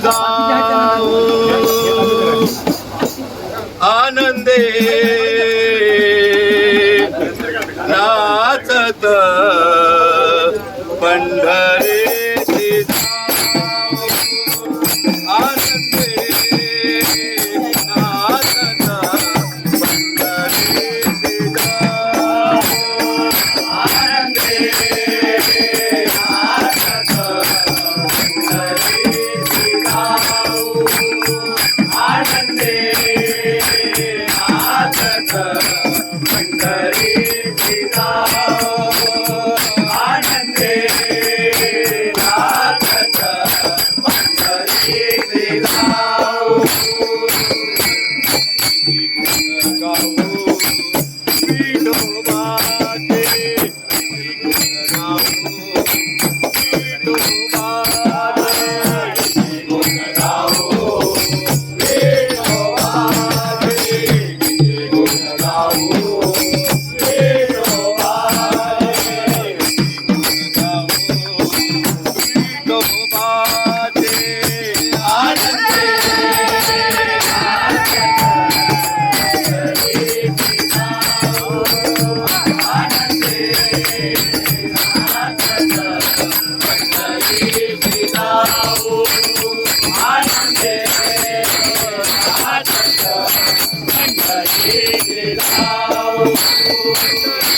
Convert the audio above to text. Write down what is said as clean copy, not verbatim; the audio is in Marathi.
जाऊ आनंदे नाचत पंढरीची जाऊ आनंदे नाचत पंढरीची जाऊ आनंदे नाचत पंढरीची जाऊ आनंदे नाचत पंढरीची जाऊ आनंदे नाचत पंढरीची जाऊ गाऊ विठोबाचे गाऊ Thank you.